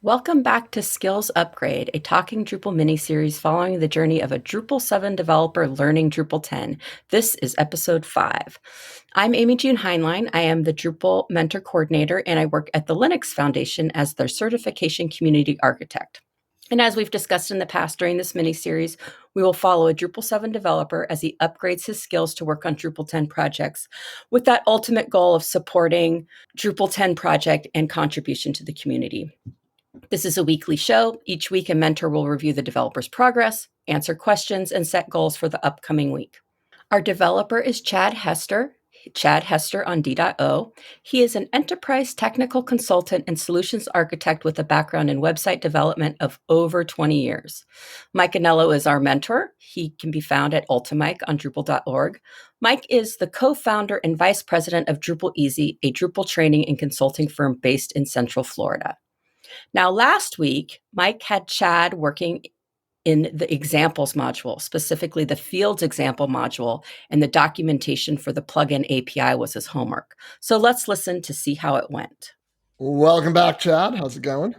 Welcome back to Skills Upgrade, a Talking Drupal mini-series following the journey of a Drupal 7 developer learning Drupal 10. This is episode 5. I'm Amy June Heinlein. I am the Drupal Mentor Coordinator, and I work at the Linux Foundation as their certification community architect. And as we've discussed in the past during this mini-series, we will follow a Drupal 7 developer as he upgrades his skills to work on Drupal 10 projects with that ultimate goal of supporting Drupal 10 project and contribution to the community. This is a weekly show. Each week, a mentor will review the developer's progress, answer questions, and set goals for the upcoming week. Our developer is Chad Hester on D.O. He is an enterprise technical consultant and solutions architect with a background in website development of over 20 years. Mike Anello is our mentor. He can be found at ultimike on Drupal.org. Mike is the co-founder and vice president of Drupal Easy, a Drupal training and consulting firm based in Central Florida. Now, last week, Mike had Chad working in the examples module, specifically the fields example module, and the documentation for the plugin API was his homework. So let's listen to see how it went. Welcome back, Chad. How's it going?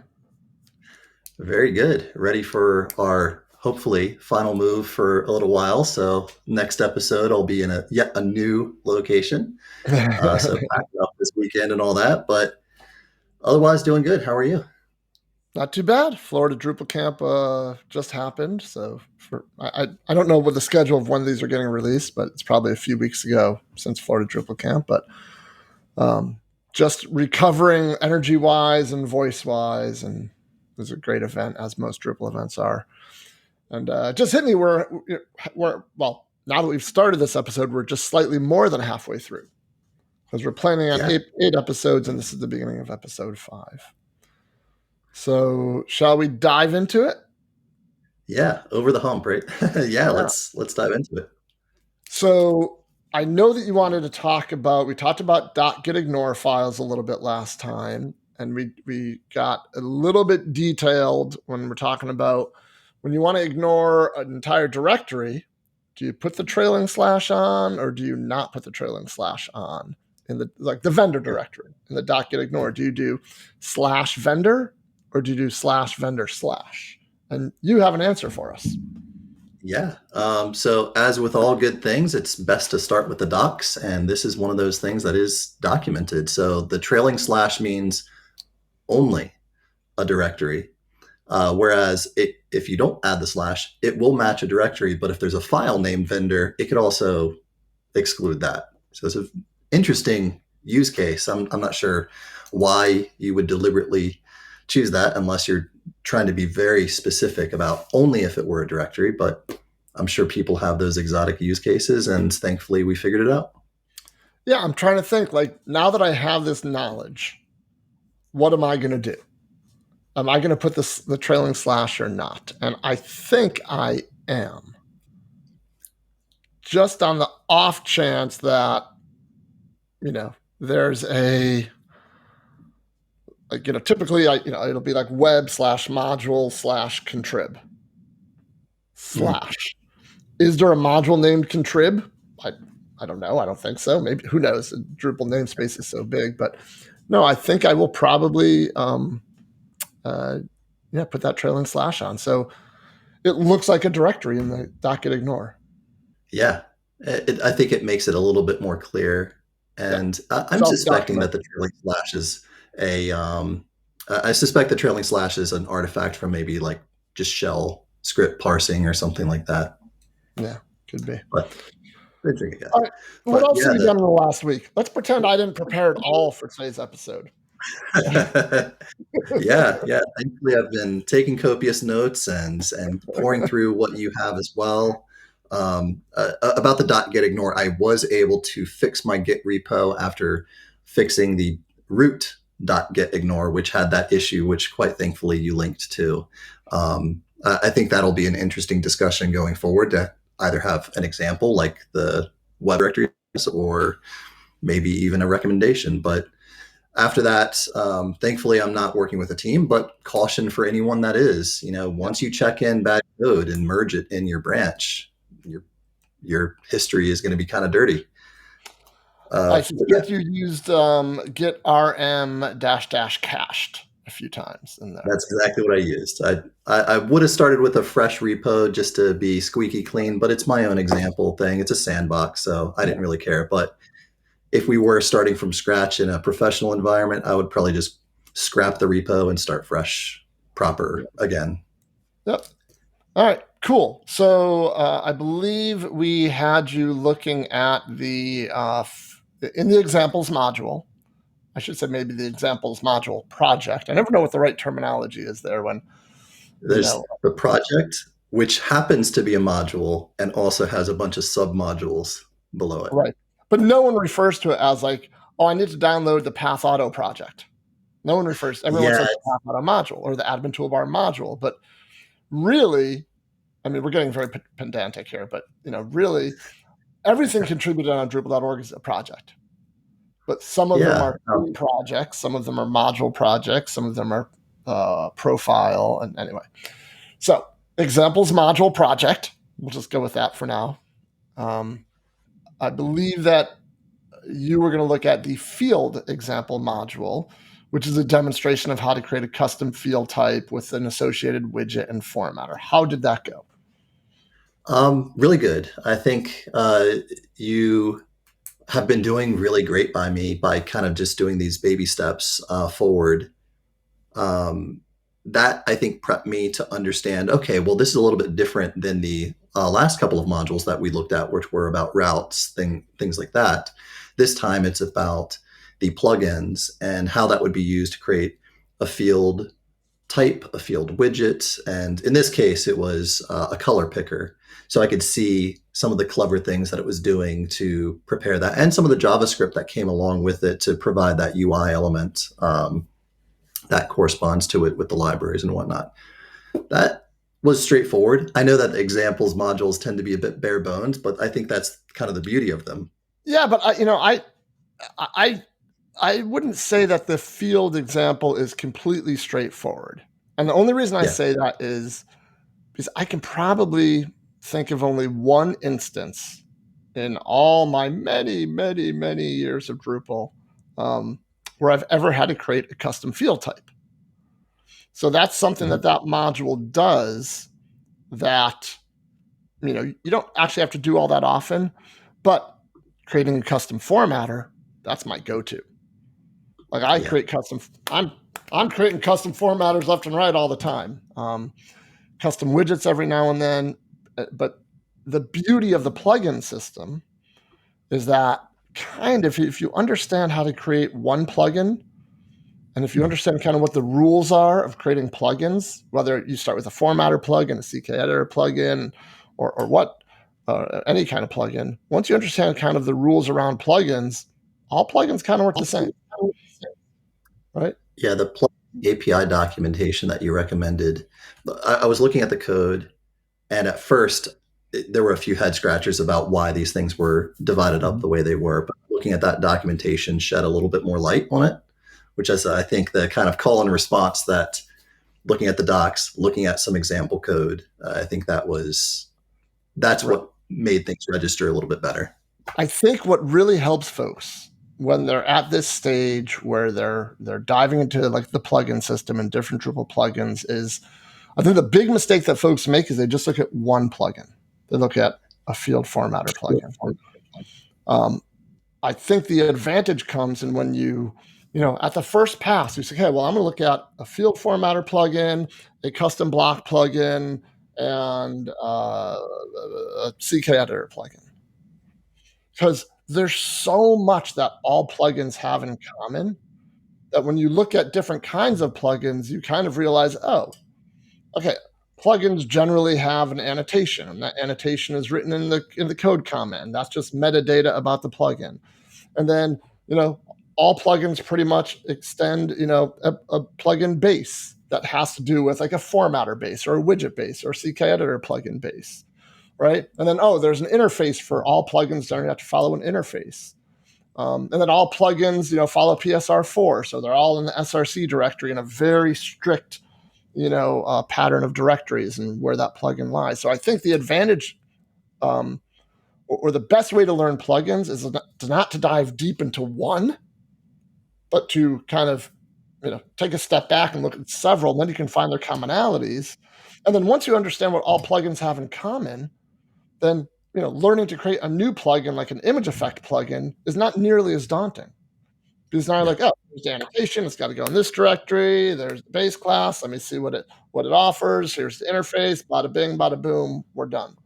Very good. Ready for our hopefully final move for a little while. So next episode, I'll be in yet a new location. So packing up this weekend and all that, but otherwise doing good. How are you? Not too bad. Florida Drupal Camp just happened. So I don't know what the schedule of when these are getting released, but it's probably a few weeks ago since Florida Drupal Camp. But just recovering energy-wise and voice-wise, and it was a great event, as most Drupal events are. And just hit me, we're well, now that we've started this episode, we're just slightly more than halfway through. Because we're planning on eight episodes, and this is the beginning of episode 5. So, shall we dive into it? Yeah, over the hump, right? Yeah, let's dive into it. So, I know that you wanted to talk about, we talked about .getignore files a little bit last time, and we got a little bit detailed when we're talking about when you want to ignore an entire directory, do you put the trailing slash on or do you not put the trailing slash on in the vendor directory in the .getignore? Do you do /vendor or do you do /vendor/? And you have an answer for us. Yeah. So as with all good things, it's best to start with the docs. And this is one of those things that is documented. So the trailing slash means only a directory. Whereas if you don't add the slash, it will match a directory. But if there's a file named vendor, it could also exclude that. So it's an interesting use case. I'm not sure why you would deliberately choose that unless you're trying to be very specific about only if it were a directory. But I'm sure people have those exotic use cases, and thankfully we figured it out. Yeah, I'm trying to think, like, now that I have this knowledge, what am I going to do? Am I going to put the trailing slash or not? And I think I am. Just on the off chance that, there's typically, it'll be like web/module/contrib slash. Is there a module named contrib? I don't know. I don't think so. Maybe, who knows? The Drupal namespace is so big, but no, I think I will probably put that trailing slash on. So it looks like a directory in the .getignore. Yeah, I think it makes it a little bit more clear. And I'm suspecting that the trailing slash is I suspect the trailing slash is an artifact from maybe like just shell script parsing or something like that. Yeah, could be. But all right, what else have you done in the last week? Let's pretend I didn't prepare at all for today's episode. Yeah. Thankfully, I've been taking copious notes and pouring through what you have as well. About the .getignore, I was able to fix my Git repo after fixing the root .getignore, which had that issue, which quite thankfully you linked to. I think that'll be an interesting discussion going forward to either have an example like the web directories or maybe even a recommendation. But after that, thankfully, I'm not working with a team, but caution for anyone that is, once you check in bad code and merge it in your branch, your history is going to be kind of dirty. I suspect you used git rm --cached, a few times in there. That's exactly what I used. I would have started with a fresh repo just to be squeaky clean, but it's my own example thing. It's a sandbox, so I Yeah. didn't really care. But if we were starting from scratch in a professional environment, I would probably just scrap the repo and start fresh, proper again. Yep. All right, cool. So I believe we had you looking at in the examples module. I should say maybe the examples module project. I never know what the right terminology is there when, There's the project, which happens to be a module and also has a bunch of sub-modules below it. right. But no one refers to it as like, oh, I need to download the Path Auto project. No one everyone Yeah, says the Path Auto module or the admin toolbar module. But really, I mean, we're getting very pedantic here, but really, everything contributed on Drupal.org is a project. But some of them yeah. are projects, some of them are module projects, some of them are profile. And anyway, so examples module project. We'll just go with that for now. I believe that you were going to look at the field example module, which is a demonstration of how to create a custom field type with an associated widget and formatter. How did that go? Really good. I think you have been doing really great by me by kind of just doing these baby steps forward. Um, that I think prepped me to understand, okay, well, this is a little bit different than the last couple of modules that we looked at, which were about routes, things like that. This time it's about the plugins and how that would be used to create a field type, a field widget. And in this case, it was a color picker. So I could see some of the clever things that it was doing to prepare that and some of the JavaScript that came along with it to provide that UI element that corresponds to it with the libraries and whatnot. That was straightforward. I know that the examples modules tend to be a bit bare bones, but I think that's kind of the beauty of them. Yeah, but I wouldn't say that the field example is completely straightforward. And the only reason I Yeah. say that is because I can probably think of only one instance in all my many, many, many years of Drupal where I've ever had to create a custom field type. So that's something that module does that, you don't actually have to do all that often, but creating a custom formatter, that's my go-to. Like I create custom, I'm creating custom formatters left and right all the time. Custom widgets every now and then. But the beauty of the plugin system is that kind of if you understand how to create one plugin, and if you understand kind of what the rules are of creating plugins, whether you start with a formatter plugin, a CK editor plugin, or what, any kind of plugin, once you understand kind of the rules around plugins, all plugins kind of work the same, right? Yeah, the API documentation that you recommended, I was looking at the code, and at first there were a few head scratchers about why these things were divided up the way they were. But looking at that documentation shed a little bit more light on it, which is, I think, the kind of call and response that looking at the docs, looking at some example code, I think that's what made things register a little bit better. I think what really helps folks when they're at this stage where they're diving into like the plugin system and different Drupal plugins is, I think the big mistake that folks make is they just look at one plugin. They look at a field formatter plugin. I think the advantage comes in when at the first pass, you say, okay, well, I'm going to look at a field formatter plugin, a custom block plugin, and a CK editor plugin. Because there's so much that all plugins have in common that when you look at different kinds of plugins, you kind of realize, oh, okay, plugins generally have an annotation, and that annotation is written in the code comment. That's just metadata about the plugin. And then, all plugins pretty much extend, a plugin base that has to do with like a formatter base or a widget base or CK editor plugin base. Right. And then, there's an interface for all plugins that have to follow an interface. And then all plugins, follow PSR4. So they're all in the SRC directory in a very strict, pattern of directories and where that plugin lies. So I think the advantage or the best way to learn plugins is not to dive deep into one, but to kind of take a step back and look at several, then you can find their commonalities. And then once you understand what all plugins have in common, then learning to create a new plugin like an image effect plugin is not nearly as daunting. Because now you're Yeah. like, oh, there's the annotation. It's got to go in this directory. There's the base class. Let me see what it offers. Here's the interface. Bada bing, bada boom. We're done.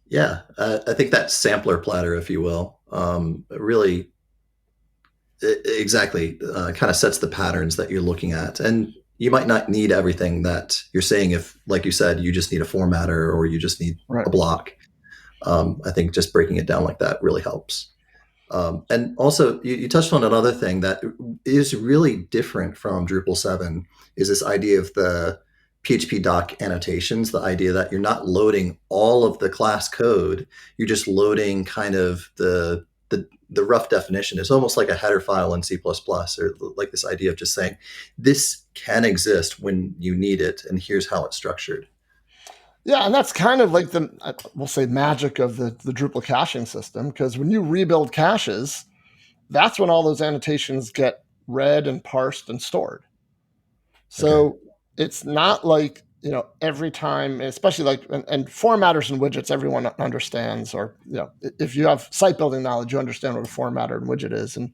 Yeah, I think that sampler platter, if you will, really exactly kind of sets the patterns that you're looking at. And you might not need everything that you're saying if, like you said, you just need a formatter or you just need Right. a block. I think just breaking it down like that really helps. And also, you touched on another thing that is really different from Drupal 7 is this idea of the PHP doc annotations, the idea that you're not loading all of the class code, you're just loading kind of the rough definition. It's almost like a header file in C++, or like this idea of just saying, this can exist when you need it, and here's how it's structured. Yeah, and that's kind of like we'll say, magic of the Drupal caching system, because when you rebuild caches, that's when all those annotations get read and parsed and stored. So Okay. it's not like, every time, especially like, and formatters and widgets, everyone understands, or, if you have site building knowledge, you understand what a formatter and widget is. And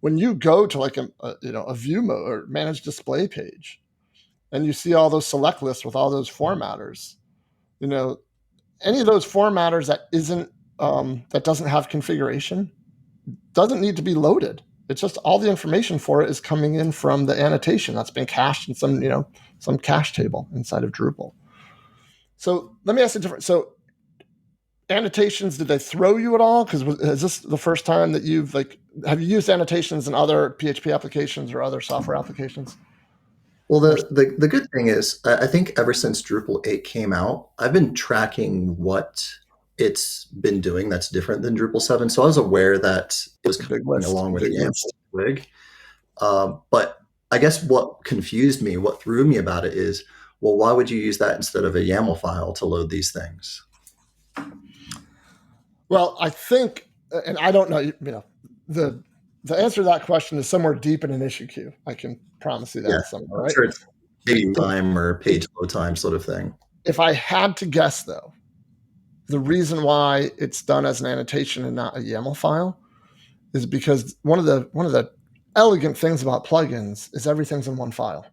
when you go to like a view mode or manage display page, and you see all those select lists with all those formatters, any of those formatters that isn't that doesn't have configuration doesn't need to be loaded. It's just all the information for it is coming in from the annotation that's been cached in some cache table inside of Drupal. So let me ask you different. So annotations, did they throw you at all? Because is this the first time that have you used annotations in other PHP applications or other software applications? Well, the good thing is, I think ever since Drupal 8 came out, I've been tracking what it's been doing that's different than Drupal 7. So I was aware that it was It's a big coming list. along with Big the YAML list. twig. But I guess what confused me, what threw me about it is, well, why would you use that instead of a YAML file to load these things? Well, I think, and I don't know, the answer to that question is somewhere deep in an issue queue. I can promise you Yeah, that somewhere, I'm right? sure it's page time or page load time sort of thing. If I had to guess, though, the reason why it's done as an annotation and not a YAML file is because one of the elegant things about plugins is everything's in one file.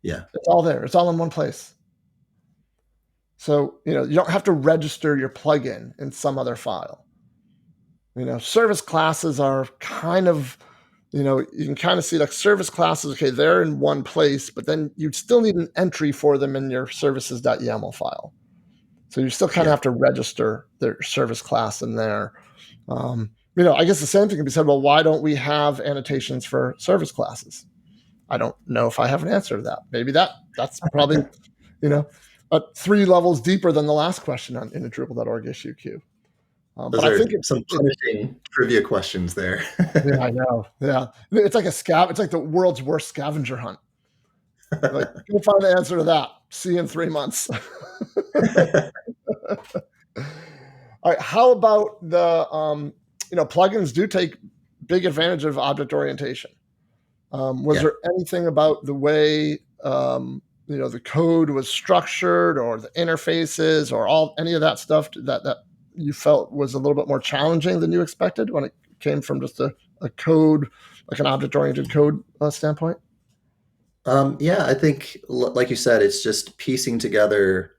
Yeah. It's all there. It's all in one place. So, you don't have to register your plugin in some other file. Service classes are kind of, you can kind of see like service classes, okay, they're in one place, but then you still need an entry for them in your services.yaml file. So you still kind of Yeah. have to register their service class in there. I guess the same thing can be said, well, why don't we have annotations for service classes? I don't know if I have an answer to that. Maybe that's probably, 3 levels deeper than the last question in the Drupal.org issue queue. But Those I are think some punishing trivia questions there. yeah, I know. Yeah. It's like it's like the world's worst scavenger hunt. Like, go find the answer to that. See you in 3 months. All right. How about plugins do take big advantage of object orientation. Was Yeah. there anything about the way the code was structured, or the interfaces, or any of that stuff that you felt was a little bit more challenging than you expected when it came from just a code, like an object-oriented code standpoint? Yeah, I think, like you said, it's just piecing together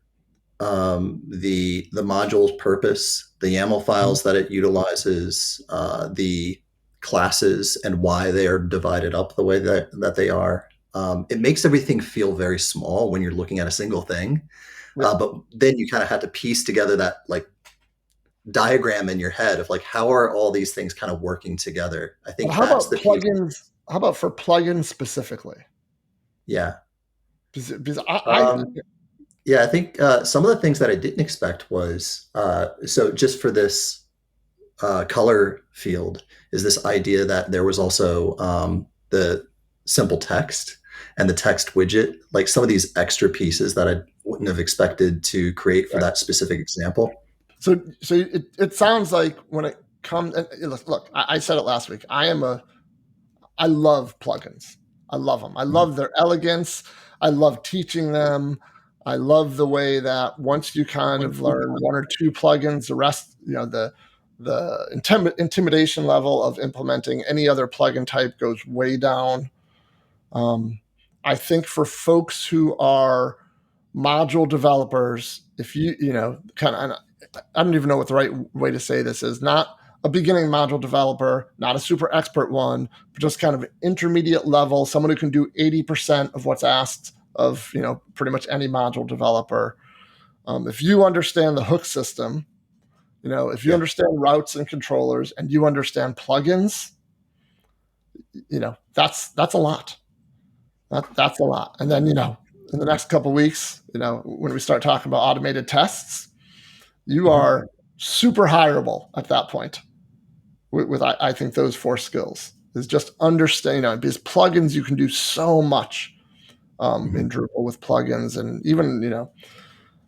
the module's purpose, the YAML Mhm. files that it utilizes, the classes and why they are divided up the way that they are. It makes everything feel very small when you're looking at a single thing, Yeah. but then you kind of have to piece together that like diagram in your head of like how are all these things kind of working together. I But think how that's about the piece. plugins? How about for plugins specifically? Yeah. Because Um, Yeah, I think some of the things that I didn't expect was so just for this color field is this idea that there was also the simple text and the text widget, like some of these extra pieces that I wouldn't have expected to create for that specific example. so it sounds like when it comes, look, I said it last week. I love plugins. I love them. I love their elegance. I love teaching them. I love the way that once you kind of learn one or two plugins, the rest, the intimidation level of implementing any other plugin type goes way down. I think for folks who are module developers, if I don't even know what the right way to say this is, not a beginning module developer, not a super expert one, but just kind of an intermediate level, someone who can do 80% of what's asked of, pretty much any module developer. If you understand the hook system, if you Yeah. understand routes and controllers and you understand plugins, that's a lot. That's a lot. And then, in the next couple of weeks, when we start talking about automated tests, you are super hireable at that point with I think those 4 skills is just understand, because plugins, you can do so much in Drupal with plugins, and even,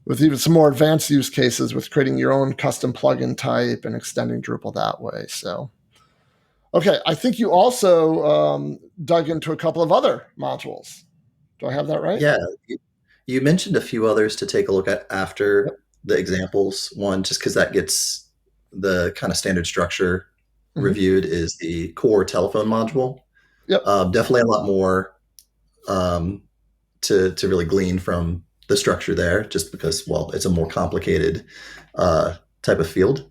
with even some more advanced use cases with creating your own custom plugin type and extending Drupal that way. So, okay, I think you also dug into a couple of other modules. Do I have that right? Yeah. You mentioned a few others to take a look at Yep. after the examples. One, just because that gets the kind of standard structure Mm-hmm. reviewed, is the core telephone module. Yep. Definitely a lot more um, to really glean from the structure there, just because, well, it's a more complicated type of field.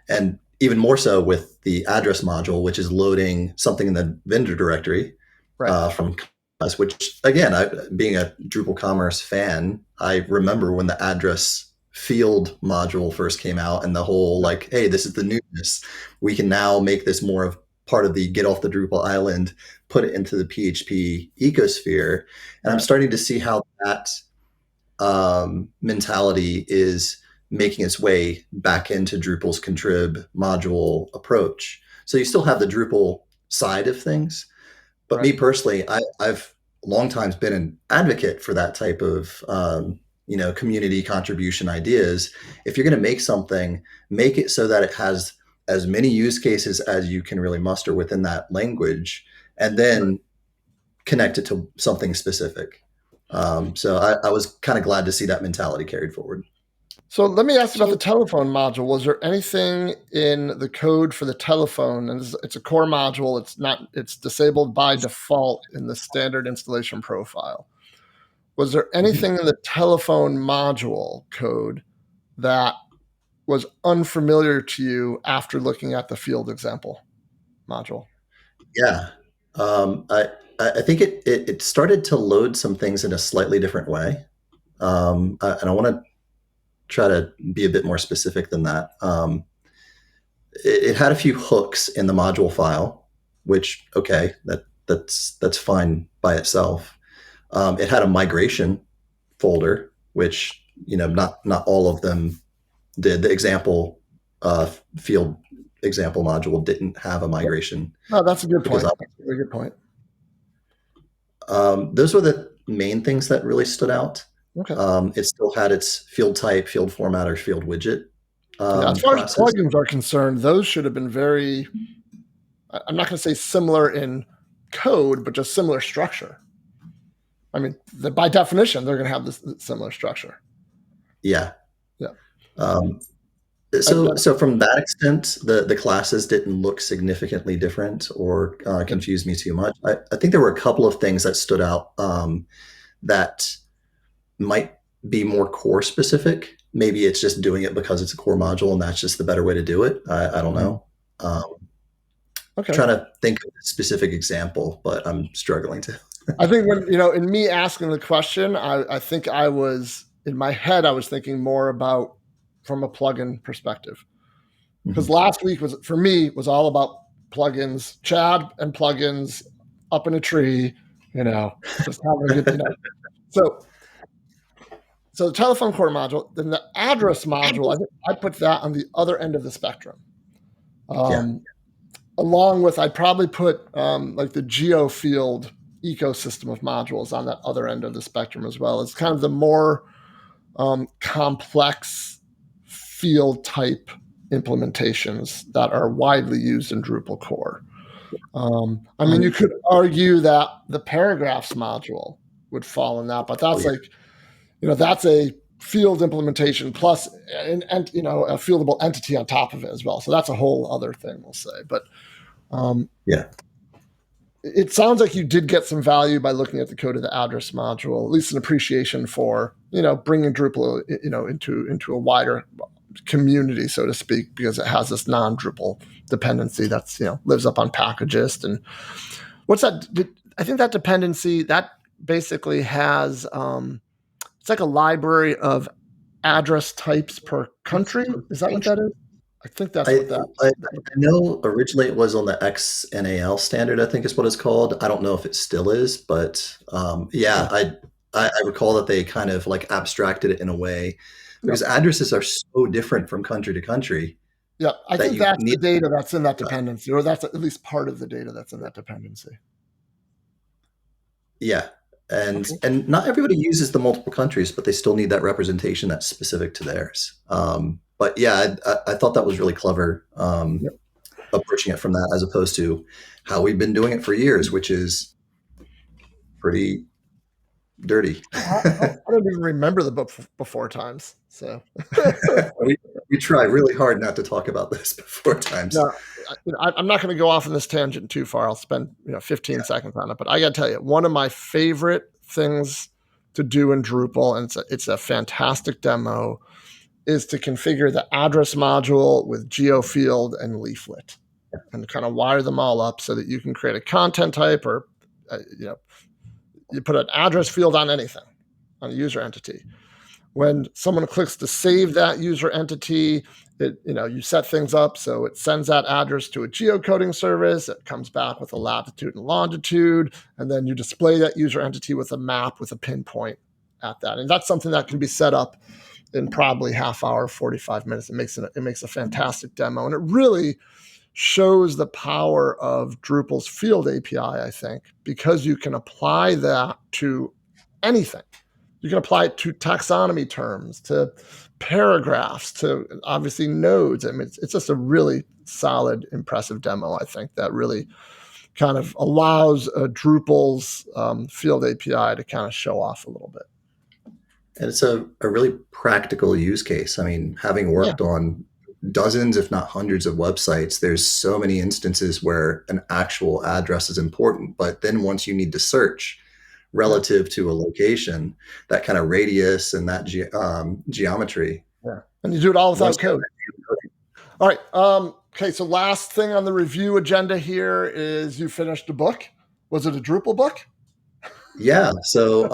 And even more so with the address module, which is loading something in the vendor directory Right. from us, which, again, being a Drupal Commerce fan, I remember when the address field module first came out and the whole like, hey, this is the newness. We can now make this more of part of the get off the Drupal island, put it into the PHP ecosphere. And I'm Right. starting to see how that mentality is making its way back into Drupal's contrib module approach. So you still have the Drupal side of things, but Right. me personally, I've long times been an advocate for that type of community contribution ideas. If you're going to make something, make it so that it has as many use cases as you can really muster within that language, and Right. then connect it to something specific. So I was kind of glad to see that mentality carried forward. So let me ask you about the telephone module. Was there anything in the code for the telephone? And it's a core module. It's disabled by default in the standard installation profile. Was there Mhm. anything in the telephone module code that was unfamiliar to you after looking at the field example module? Yeah. I think it started to load some things in a slightly different way. And I want to try to be a bit more specific than that. It had a few hooks in the module file, which, okay, that's fine by itself. It had a migration folder, which, not all of them did. The example field example module didn't have a migration No, that's a good because point. That's a very good point. those were the main things that really stood out. Okay. It still had its field type, field formatter, field widget Yeah, as far as classes. plugins are concerned, those should have been very, I'm not going to say similar in code, but just similar structure. I mean, by definition, they're going to have this similar structure. Yeah. Yeah. Um, I, so from that extent, the classes didn't look significantly different or confuse me too much. I think there were a couple of things that stood out that might be more core specific. Maybe it's just doing it because it's a core module and that's just the better way to do it. I don't know. okay. Trying to think of a specific example, but I'm struggling to. I think when, in me asking the question, I think in my head, I was thinking more about from a plugin perspective. Because Mhm. last week for me, was all about plugins, Chad and plugins up in a tree, just having a good, So, so the telephone core module, then the address module, I think I put that on the other end of the spectrum. Yeah. Along with, I'd probably put like the geo field ecosystem of modules on that other end of the spectrum as well. It's kind of the more complex field type implementations that are widely used in Drupal core. I mean, you could argue that the paragraphs module would fall in that, but Oh that's yeah, like, that's a field implementation plus and a fieldable entity on top of it as well. So that's a whole other thing, we'll say. But yeah. it sounds like you did get some value by looking at the code of the address module, at least an appreciation for bringing Drupal into a wider community, so to speak, because it has this non-Drupal dependency that's lives up on Packagist. And what's that? I think that dependency that basically has it's like a library of address types per country. Is that what that is? I think that's I, what that. I know originally it was on the XNAL standard, I think is what it's called. I don't know if it still is, but yeah, I recall that they kind of like abstracted it in a way Yep. because addresses are so different from country to country Yeah, I that think you that's the need. data that's in that dependency, or that's at least part of the data that's in that dependency. Yeah, and Okay. and not everybody uses the multiple countries, but they still need that representation that's specific to theirs. But yeah, I thought that was really clever, Yep. approaching it from that as opposed to how we've been doing it for years, which is pretty dirty. I don't even remember the book before times. So we, we try really hard not to talk about this before times. no, I'm not going to go off on this tangent too far. I'll spend 15 seconds on it, but I got to tell you, one of my favorite things to do in Drupal, and it's a fantastic demo, is to configure the address module with geofield and leaflet, and kind of wire them all up so that you can create a content type, or you put an address field on anything, on a user entity. When someone clicks to save that user entity, you set things up so it sends that address to a geocoding service. It comes back with a latitude and longitude, and then you display that user entity with a map with a pinpoint at that. And that's something that can be set up in probably half hour, 45 minutes. It makes a fantastic demo, and it really shows the power of Drupal's field API, I think, because you can apply that to anything. You can apply it to taxonomy terms, to paragraphs, to obviously nodes. I mean, it's just a really solid, impressive demo, I think, that really kind of allows Drupal's field API to kind of show off a little bit. And it's a really practical use case. I mean, having Yeah. worked on dozens, if not hundreds of websites, there's so many instances where an actual address is important. But then once you need to search Yeah. relative to a location, that kind of radius and that geometry. Yeah. And you do it all Once without code. All right. Okay. So last thing on the review agenda here is you finished a book. Was it a Drupal book? Yeah. So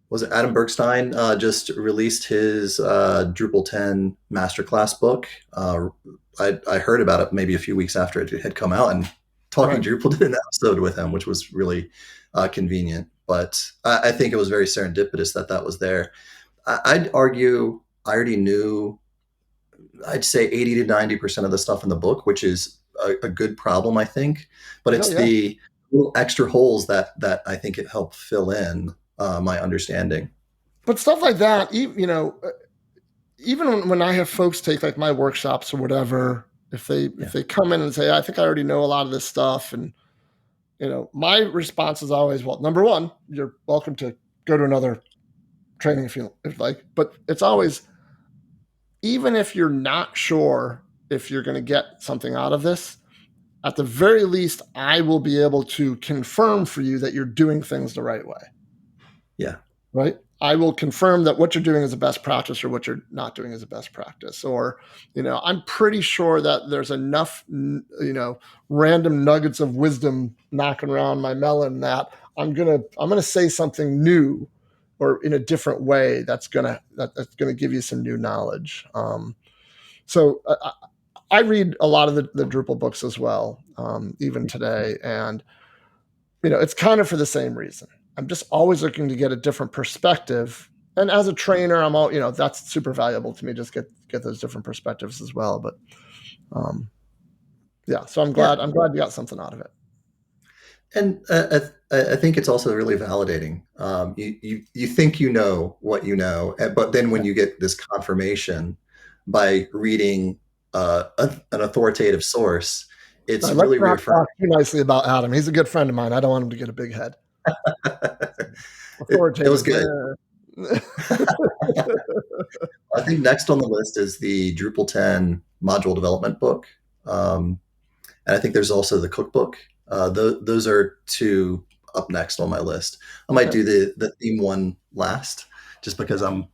was it Adam Bergstein just released his Drupal 10 masterclass book? I heard about it maybe a few weeks after it had come out, and Talking Right. Drupal did an episode with him, which was really convenient. But I think it was very serendipitous that was there. I'd argue I already knew, I'd say 80 to 90% of the stuff in the book, which is a good problem, I think. But Oh, it's yeah. the little extra holes that I think it helped fill in my understanding. But stuff like that, even when I have folks take like my workshops or whatever, if they come in and say, I think I already know a lot of this stuff, and my response is always, well, number one, you're welcome to go to another training if you like, but it's always, even if you're not sure if you're going to get something out of this, at the very least, I will be able to confirm for you that you're doing things the right way. Yeah. Right. I will confirm that what you're doing is a best practice, or what you're not doing is a best practice. Or, I'm pretty sure that there's enough, random nuggets of wisdom knocking around my melon that I'm gonna say something new, or in a different way that's gonna give you some new knowledge. So I read a lot of the Drupal books as well, even today, and it's kind of for the same reason. I'm just always looking to get a different perspective. And as a trainer, I'm all, that's super valuable to me. Just get those different perspectives as well. But yeah, so I'm glad you got something out of it. And I think it's also really validating. You think you know what you know, but then when you get this confirmation by reading an authoritative source, it's Let's really not reaffirming. talk too nicely about Adam. He's a good friend of mine. I don't want him to get a big head. It was Authoritative. good. I think next on the list is the Drupal 10 module development book. And I think there's also the cookbook. Those are two up next on my list. I might do the theme one last, just because I'm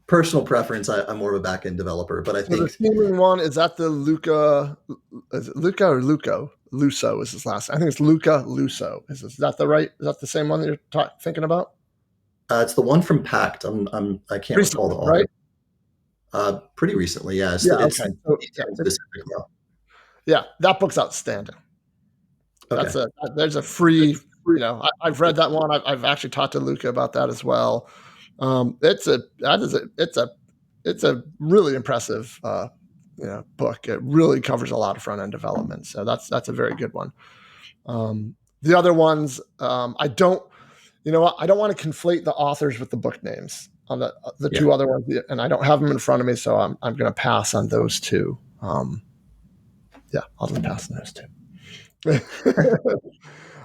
personal preference. I'm more of a back end developer, but I So the think theming one is that the Luca? Is it Luca or Luco? Luso is his last. I think it's Luca Luso. Is that the right? Is that the same one that you're thinking about? it's the one from Pact. I can't recall Recently, the author. right? Pretty recently, yeah. Yeah. It's Okay. So detail specific though. yeah, that book's outstanding. Okay. There's a free. I've read that one. I've actually talked to Luca about that as well. It's a really impressive book. It really covers a lot of front end development. So that's a very good one. The other ones, I don't. You know what? I don't want to conflate the authors with the book names on the Yeah. two other ones, and I don't have them in front of me, so I'm going to pass on those two. Yeah, I'll just pass on those two.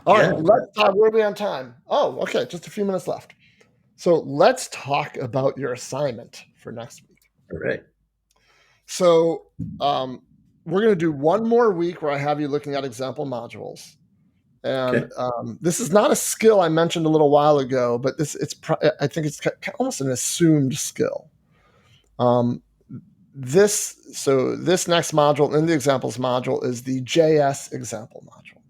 All right, Yeah. let's talk. Where are we on time? Oh, okay, just a few minutes left. So let's talk about your assignment for next week. All right. So we're going to do one more week where I have you looking at example modules. And Okay. this is not a skill I mentioned a little while ago, but I think it's almost an assumed skill. This next module in the examples module is the JS example module.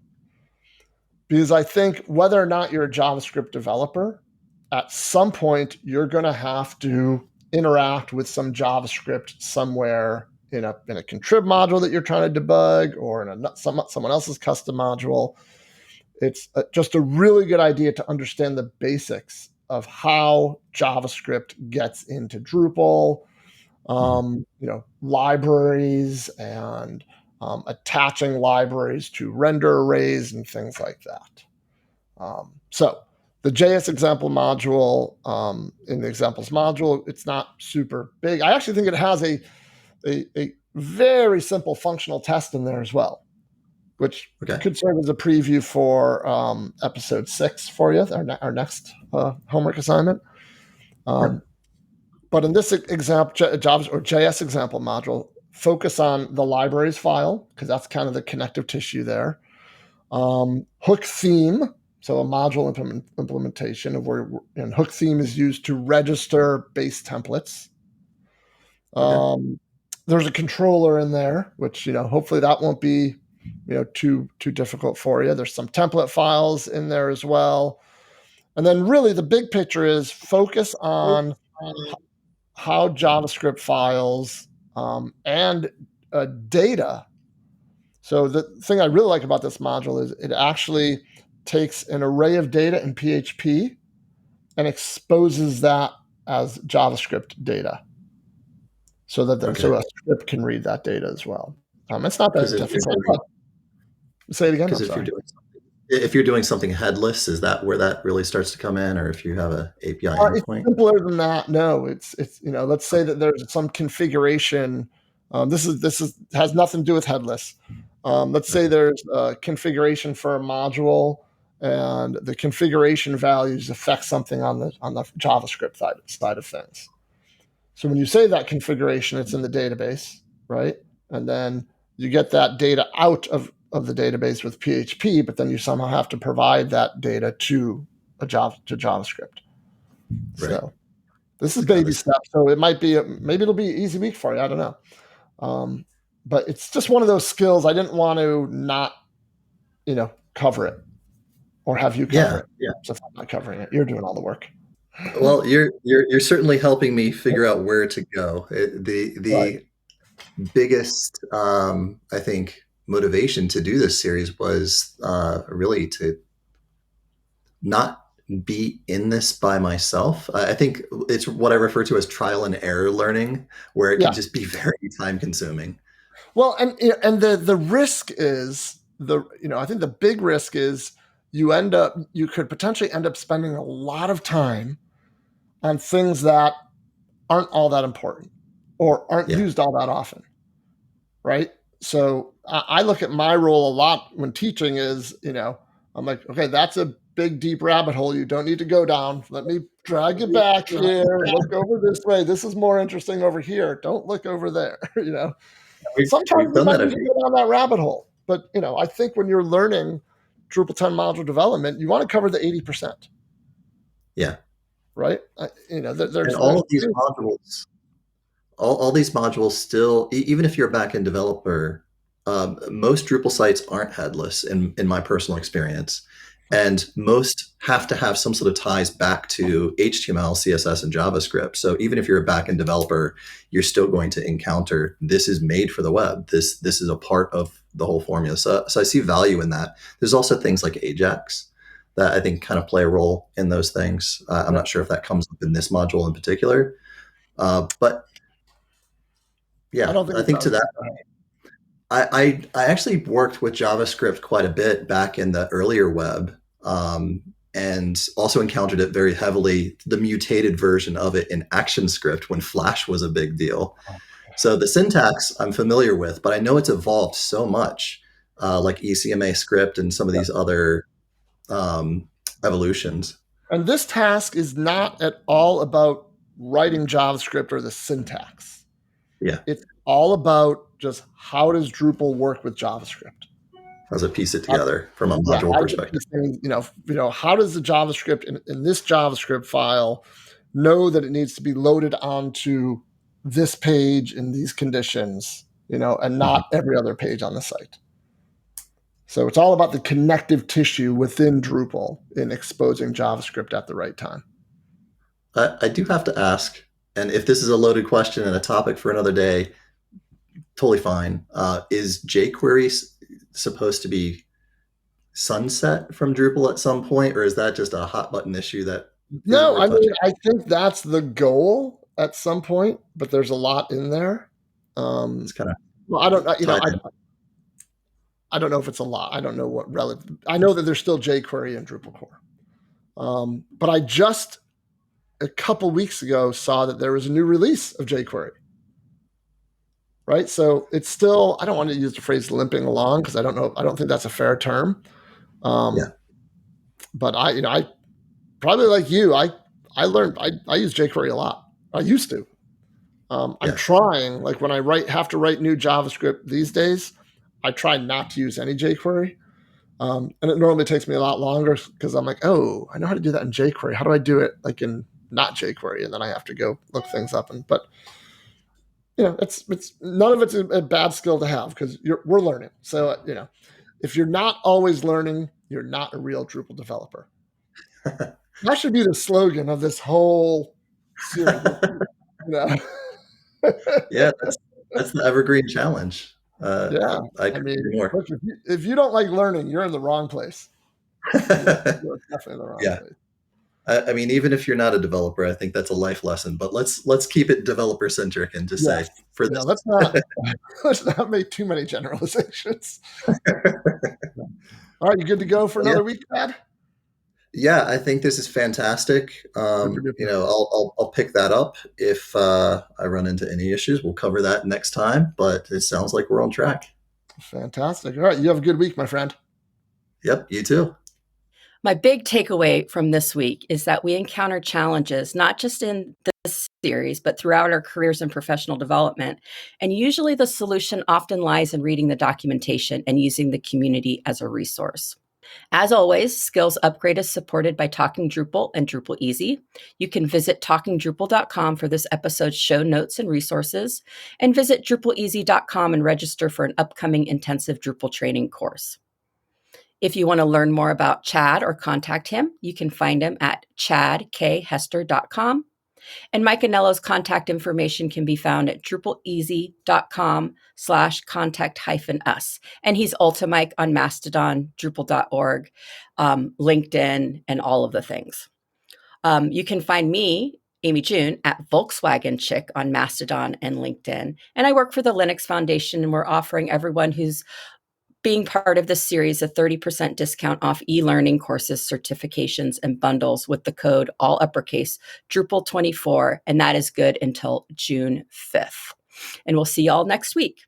Because I think whether or not you're a JavaScript developer, at some point you're going to have to interact with some JavaScript somewhere in a contrib module that you're trying to debug, or in someone else's custom module. It's just a really good idea to understand the basics of how JavaScript gets into Drupal, libraries and attaching libraries to render arrays and things like that. So the JS example module, in the examples module, it's not super big. I actually think it has a very simple functional test in there as well, which could serve as a preview for episode 6 for you, our next homework assignment. Sure. But in this example, JS example module, focus on the libraries file, because that's kind of the connective tissue there. Hook theme, so a module implementation and hook theme is used to register base templates. There's a controller in there, which hopefully that won't be too difficult for you. There's some template files in there as well. And then really the big picture is focus on how JavaScript files and data. So the thing I really like about this module is it actually takes an array of data in PHP and exposes that as JavaScript data, so that so a script can read that data as well. It's not that difficult. Say it again. I'm sorry. If you're doing something headless, is that where that really starts to come in, or if you have an API endpoint? It's simpler than that. No, it's let's say that there's some configuration. This has nothing to do with headless. Let's say there's a configuration for a module, and the configuration values affect something on the JavaScript side of things. So when you say that configuration, it's in the database, right? And then you get that data out of the database with PHP, but then you somehow have to provide that data to JavaScript. Right. So this is baby steps. So it might be maybe it'll be an easy week for you. I don't know. But it's just one of those skills I didn't want to not cover it, or have you cover it. Yeah. So if I'm not covering it, you're doing all the work. Well, you're certainly helping me figure out where to go. The biggest, I think, motivation to do this series was really to not be in this by myself. I think it's what I refer to as trial and error learning, where it can just be very time consuming. Well, and the risk is I think the big risk is you could potentially end up spending a lot of time on things that aren't all that important or aren't used all that often, right? So I look at my role a lot when teaching is, I'm like, okay, that's a big, deep rabbit hole you don't need to go down. Let me drag you back here. Look over this way. This is more interesting over here. Don't look over there. Sometimes We've you done might that a need to few. go down that rabbit hole. But, I think when you're learning Drupal 10 module development, you want to cover the 80%, Yeah. right? And There's all of these modules, all these modules still, even if you're a backend developer, most Drupal sites aren't headless in my personal experience. And most have to have some sort of ties back to HTML, CSS, and JavaScript. So even if you're a backend developer, you're still going to encounter this is made for the web. This is a part of the whole formula. So I see value in that. There's also things like Ajax that I think kind of play a role in those things. I'm not sure if that comes up in this module in particular, but I yeah, don't think I it think to does. that, I actually worked with JavaScript quite a bit back in the earlier web, and also encountered it very heavily, the mutated version of it in ActionScript when Flash was a big deal. So the syntax I'm familiar with, but I know it's evolved so much, like ECMA script and some of Yeah. these other evolutions. And this task is not at all about writing JavaScript or the syntax. Yeah, It's all about just how does Drupal work with JavaScript? as I piece it How, together from a yeah, module how does perspective. how does the JavaScript in this JavaScript file know that it needs to be loaded onto this page in these conditions, and Mhm. not every other page on the site? So it's all about the connective tissue within Drupal in exposing JavaScript at the right time. I do have to ask, and if this is a loaded question and a topic for another day, totally fine. Is jQuery supposed to be sunset from Drupal at some point, or is that just a hot button issue that isn't No, worth I mean, touching? I think that's the goal at some point, but there's a lot in there. It's kind of Well, I don't, tied in. I don't know if it's a lot. I don't know what relative. I know that there's still jQuery in Drupal core, but I just a couple weeks ago saw that there was a new release of jQuery. Right, so it's still. I don't want to use the phrase limping along because I don't know. I don't think that's a fair term. Yeah, But I probably like you. I learned. I use jQuery a lot. I used to. I'm yeah. trying, like when I have to write new JavaScript these days, I try not to use any jQuery. And it normally takes me a lot longer because I'm like, oh, I know how to do that in jQuery. How do I do it like in not jQuery? And then I have to go look things up. But it's none of it's a bad skill to have because we're learning. So if you're not always learning, you're not a real Drupal developer. That should be the slogan of this whole series. You Yeah, that's the evergreen challenge. Yeah, I I couldn't mean, agree more. look, if you don't like learning, you're in the wrong place. You're definitely in the wrong Yeah, place. I mean, even if you're not a developer, I think that's a life lesson. But let's keep it developer centric and just Yes. say for Yeah, this. let's not make too many generalizations. All right, you good to go for Yeah, another week, Dad? yeah, I think this is fantastic. Super duper. I'll pick that up if I run into any issues. We'll cover that next time. But it sounds like we're on track. Fantastic. All right, you have a good week, my friend. Yep, you too. My big takeaway from this week is that we encounter challenges, not just in this series, but throughout our careers in professional development. And usually the solution often lies in reading the documentation and using the community as a resource. As always, Skills Upgrade is supported by Talking Drupal and Drupal Easy. You can visit talkingdrupal.com for this episode's show notes and resources, and visit drupaleasy.com and register for an upcoming intensive Drupal training course. If you want to learn more about Chad or contact him, you can find him at chadkhester.com. And Mike Anello's contact information can be found at drupaleasy.com/contact-us. And he's Ultimike on Mastodon, Drupal.org, LinkedIn, and all of the things. You can find me, Amy June, at Volkswagen Chick on Mastodon and LinkedIn. And I work for the Linux Foundation, and we're offering everyone who's being part of this series a 30% discount off e-learning courses, certifications, and bundles with the code all uppercase Drupal24, and that is good until June 5th. And we'll see y'all next week.